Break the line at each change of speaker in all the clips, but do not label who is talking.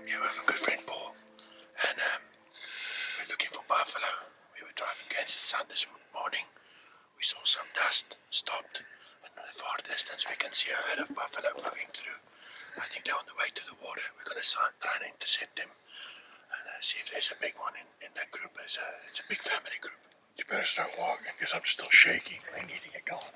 Yeah, we have a good friend Paul, and we're looking for buffalo. We were driving against the sun this morning. We saw some dust, stopped, and in the far distance we can see a herd of buffalo moving through. I think they're on the way to the water. We're going to try and intercept them and see if there's a big one in that group. It's a big family group. You better start walking because I'm still shaking. I need to get going.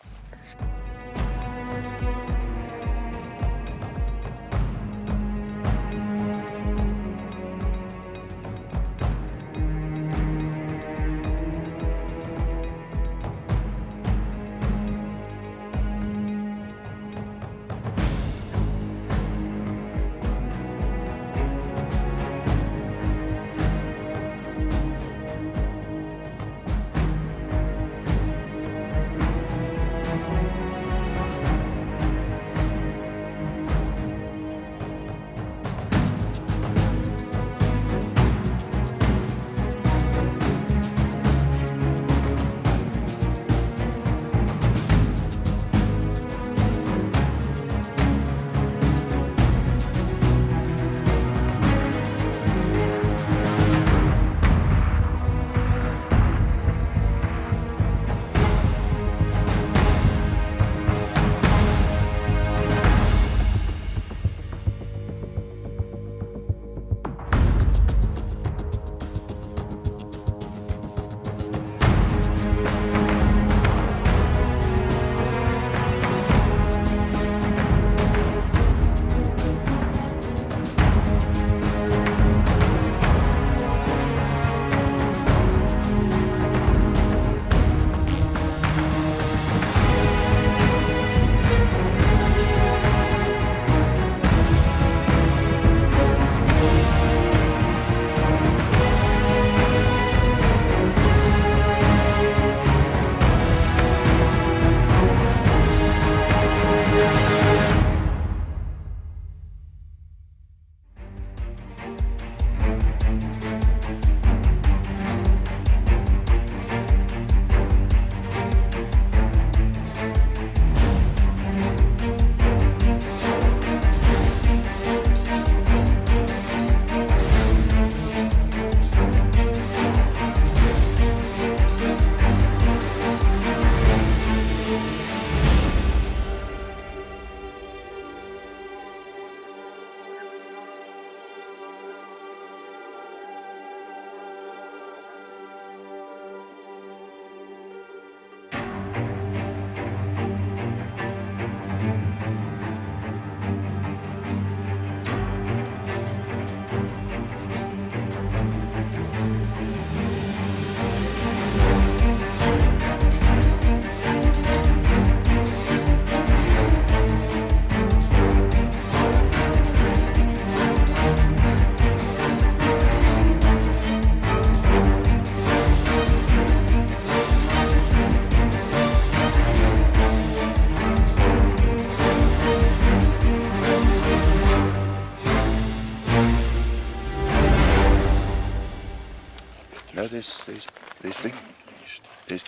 No, there's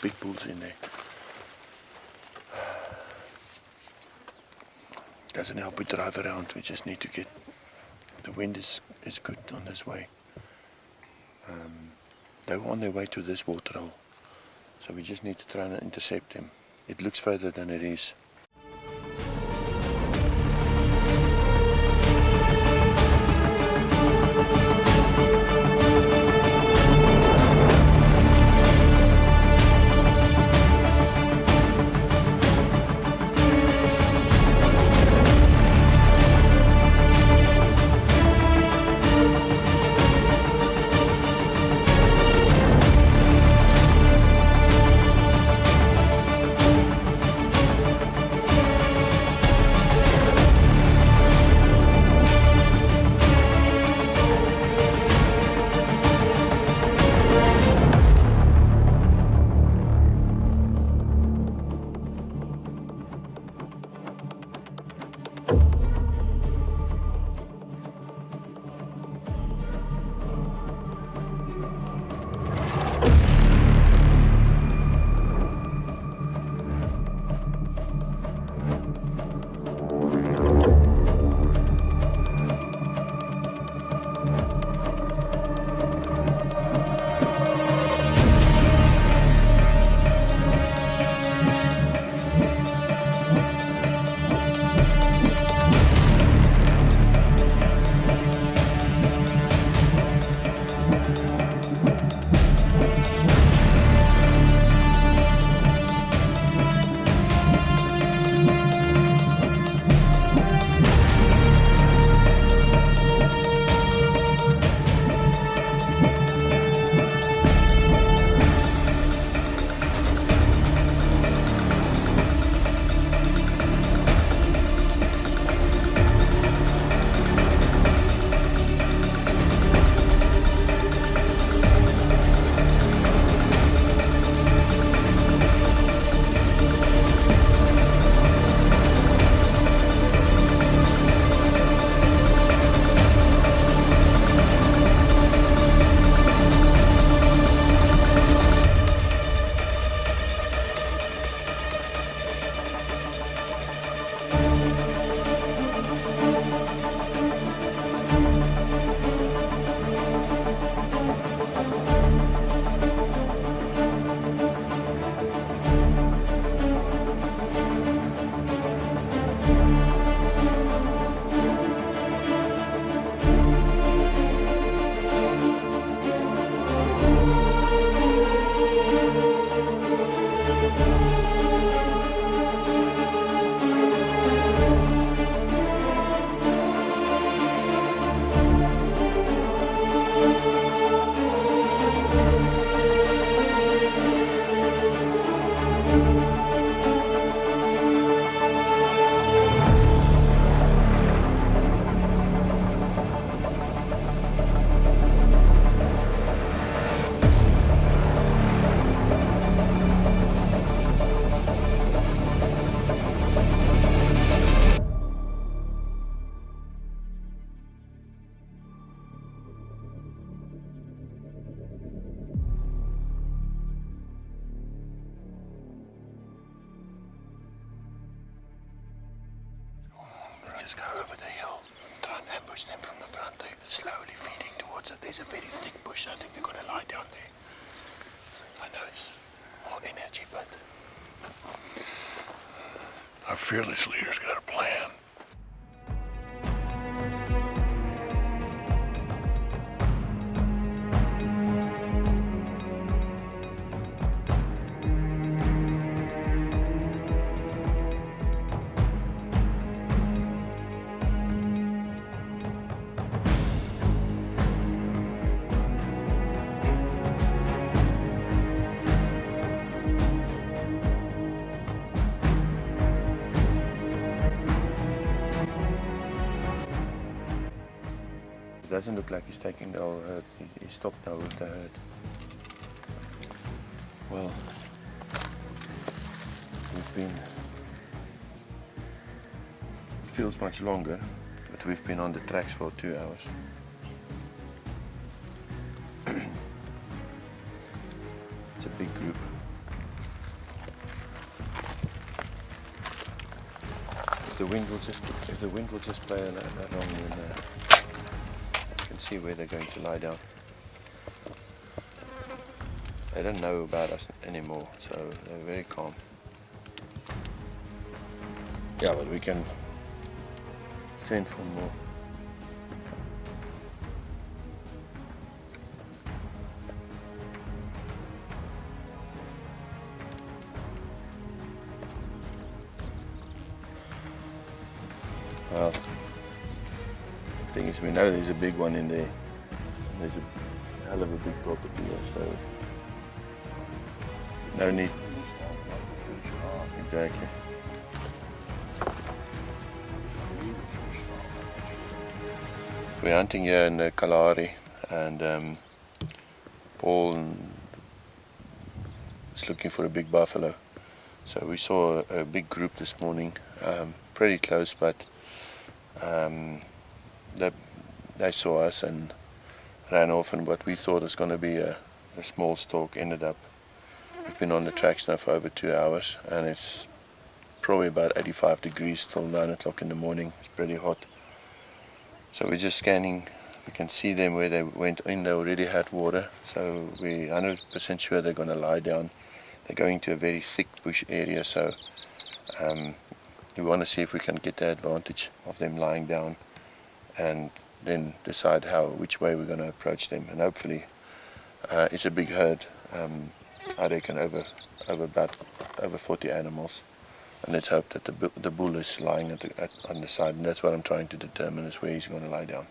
big bulls in there. Doesn't help we drive around. We just need to get. The wind is good on this way. They were on their way to this waterhole, so we just need to try and intercept them. It looks further than it is. push them from the front. They're slowly feeding towards it. There's a very thick bush. I think they're going to lie down there. I know it's more energy, but our fearless leader's got a plan. It doesn't look like he's taking the whole herd. He stopped now with the herd. Well, it feels much longer, but we've been on the tracks for 2 hours. It's a big group. If the wind will just play along, then you can see where they're going to lie down. They don't know about us anymore, so they're very calm. Yeah, but we can send for more. Well, the thing is, we know there's a big one in there. There's a hell of a big property here, so no need. Exactly. We're hunting here in the Kalahari, and Paul is looking for a big buffalo. So we saw a big group this morning, pretty close, but they saw us and ran off, and what we thought was going to be a small stalk ended up. We've been on the tracks now for over 2 hours, and it's probably about 85 degrees till 9 o'clock in the morning. It's pretty hot. So we're just scanning. We can see them where they went in. They already had water, so we're 100% sure they're going to lie down. They're going to a very thick bush area, so we want to see if we can get the advantage of them lying down, and then decide which way we're going to approach them. And hopefully, it's a big herd. I reckon over 40 animals, and let's hope that the bull is lying on the side, and that's what I'm trying to determine, is where he's going to lie down.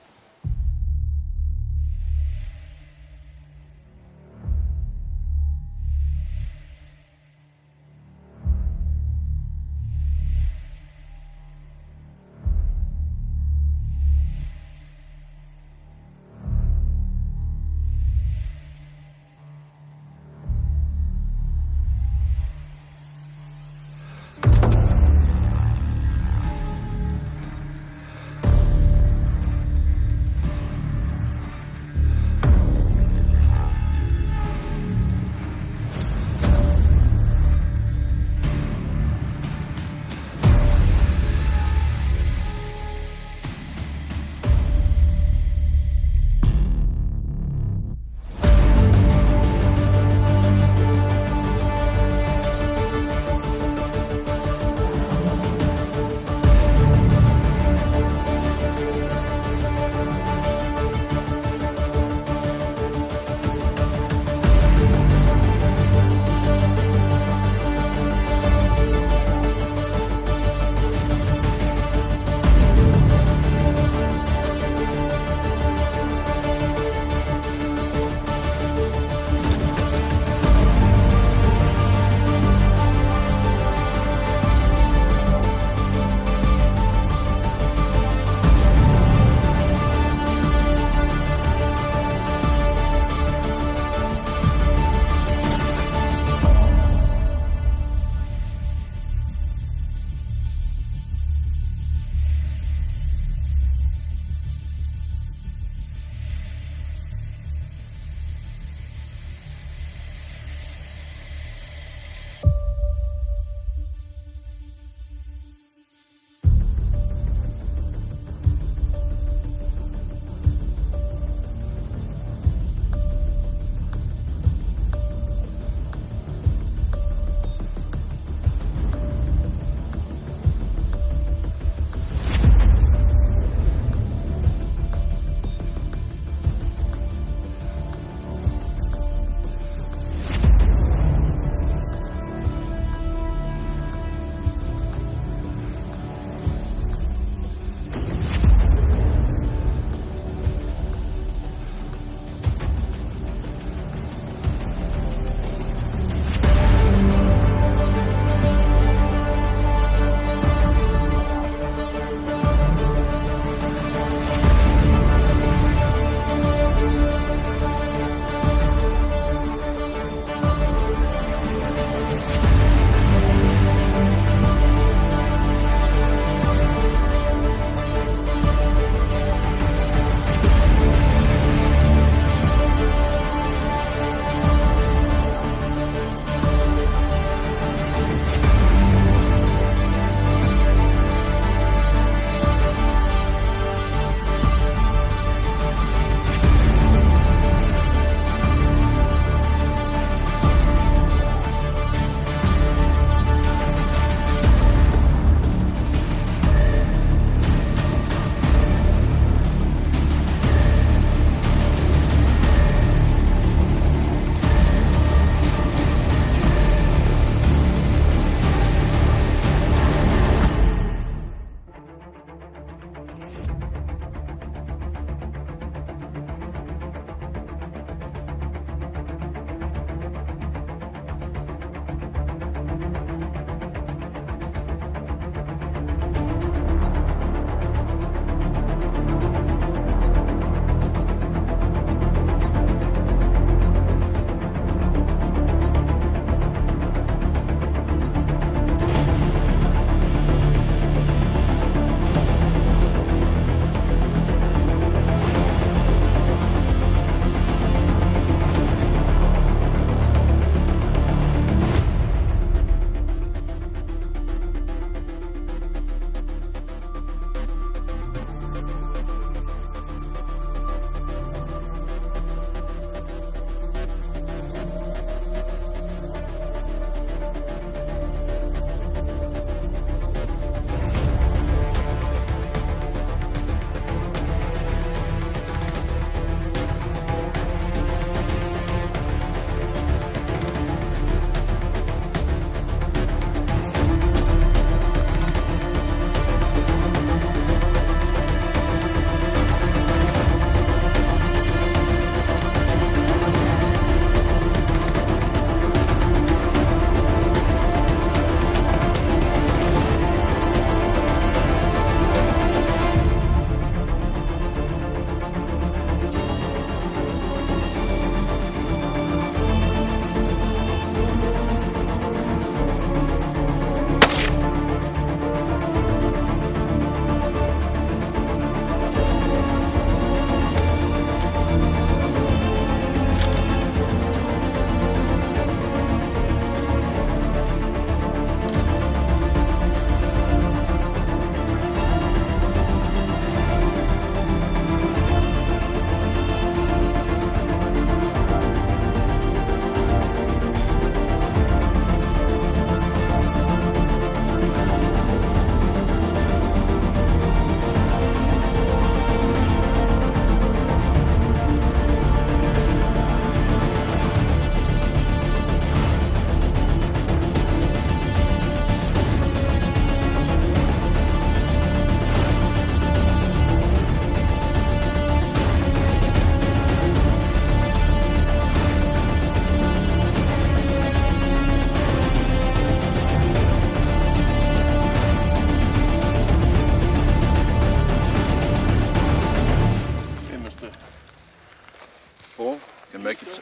Paul, you can make it.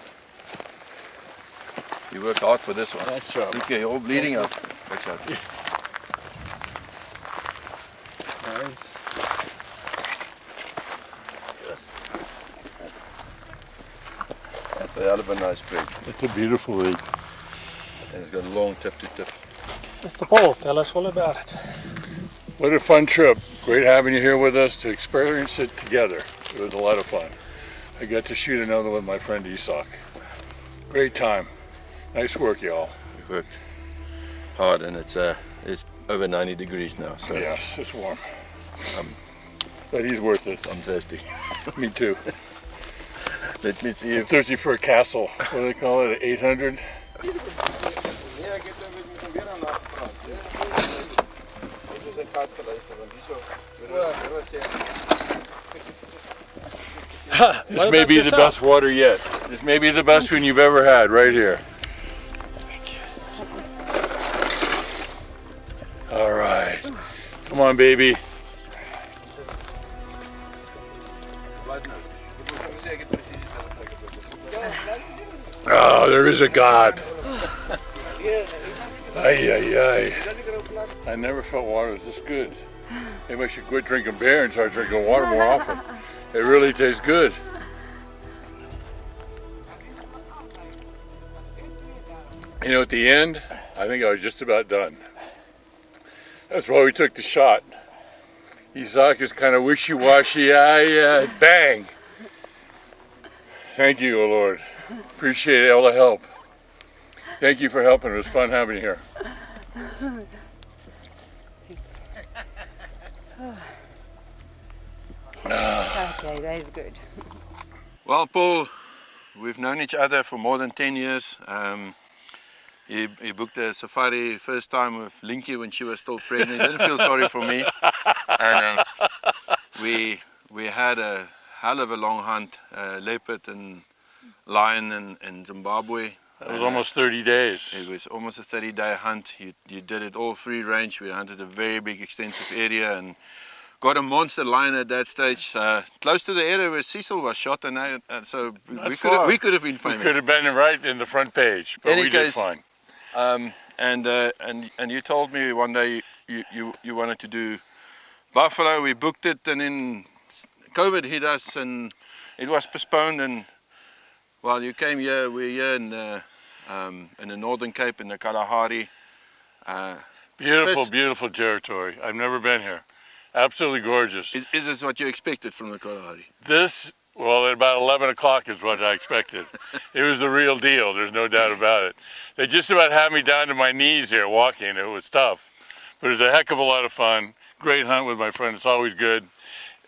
You worked hard for this one.
Nice job.
Okay, you're all bleeding out. Watch out.
Nice.
That's a hell of a nice pig.
It's a beautiful rig.
And it's got a long tip to tip.
Mr. Paul, tell us all about it.
What a fun trip. Great having you here with us to experience it together. It was a lot of fun. I got to shoot another with my friend Isak. Great time. Nice work, y'all.
We worked hard, and it's over 90 degrees now. So
yes, it's warm. But he's worth it.
I'm thirsty.
Me too.
Let me see
I'm thirsty for a castle. What do they call it? 800? This may be the best water yet. This may be the best one you've ever had right here. All right. Come on, baby. Oh, there is a God. Ay, ay, ay. I never felt water was this good. Maybe I should quit drinking beer and start drinking water more often. It really tastes good. You know, at the end, I think I was just about done. That's why we took the shot. Isak is kind of wishy-washy. Bang! Thank you, O Lord. Appreciate all the help. Thank you for helping. It was fun having you here.
Okay, that is good.
Well, Paul, we've known each other for more than 10 years. He booked a safari first time with Linky when she was still pregnant. He didn't feel sorry for me. And we had a hell of a long hunt, leopard and lion in Zimbabwe.
It was almost 30 days.
It was almost a 30-day hunt. You did it all free range. We hunted a very big, extensive area and got a monster lion at that stage, close to the area where Cecil was shot, and so we could have been famous.
We could have been right in the front page, but we did fine.
And you told me one day you wanted to do buffalo. We booked it, and then COVID hit us, and it was postponed. And well, you came here. We're here in the Northern Cape in the Kalahari.
Beautiful territory. I've never been here. Absolutely gorgeous.
Is this what you expected from the Kalahari?
Well, at about 11 o'clock is what I expected. It was the real deal, there's no doubt about it. They just about had me down to my knees here walking. It was tough, but it was a heck of a lot of fun. Great hunt with my friend, it's always good.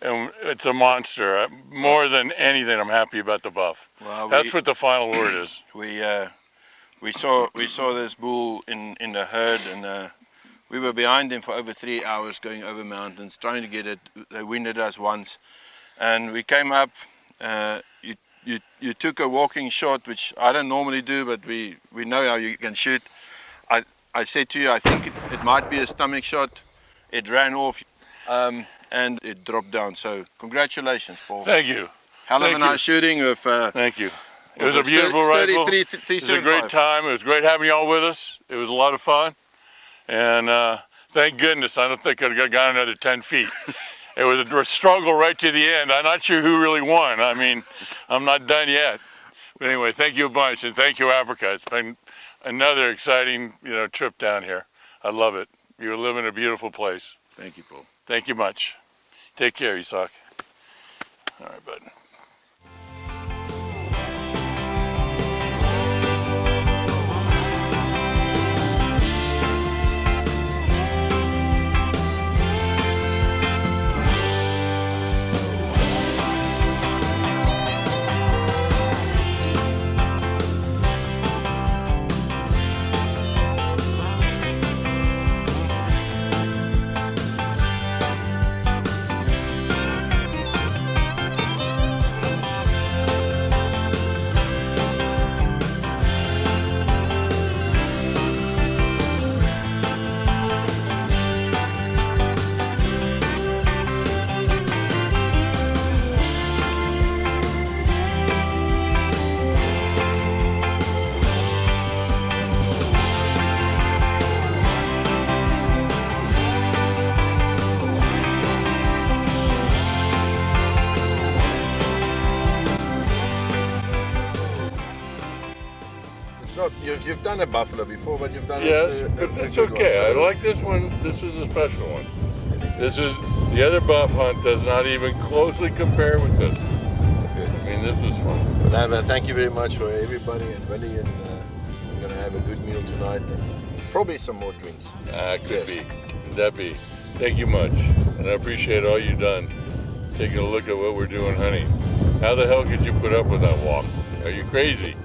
And it's a monster. More than anything, I'm happy about the buff. Well, that's what the final word is.
We saw this bull in the herd, and we were behind him for over 3 hours going over mountains, trying to get it. They winded us once. And we came up, you took a walking shot, which I don't normally do, but we know how you can shoot. I said to you, I think it might be a stomach shot. It ran off and it dropped down. So congratulations, Paul.
Thank you.
Hell of a nice shooting.
Thank you. It was a beautiful rifle. It was a great time. It was great having you all with us. It was a lot of fun. And thank goodness, I don't think I'd have got another 10 feet. It was a struggle right to the end. I'm not sure who really won. I mean, I'm not done yet. But anyway, thank you a bunch, and thank you, Africa. It's been another exciting, trip down here. I love it. You live in a beautiful place.
Thank you, Paul.
Thank you much. Take care, Isak. All right, bud.
It's not. You've done a buffalo before, but you've done
Yes,
a
but it's
good one,
okay. I
so-
like this one. This is a special one. This is the other buff hunt does not even closely compare with this.
Good.
I mean, this was fun.
Well, thank you very much for everybody and Willie, and I'm gonna have a good meal tonight and probably some more drinks.
Could be. Could that be? Thank you much, and I appreciate all you've done. Taking a look at what we're doing hunting. How the hell could you put up with that walk? Are you crazy?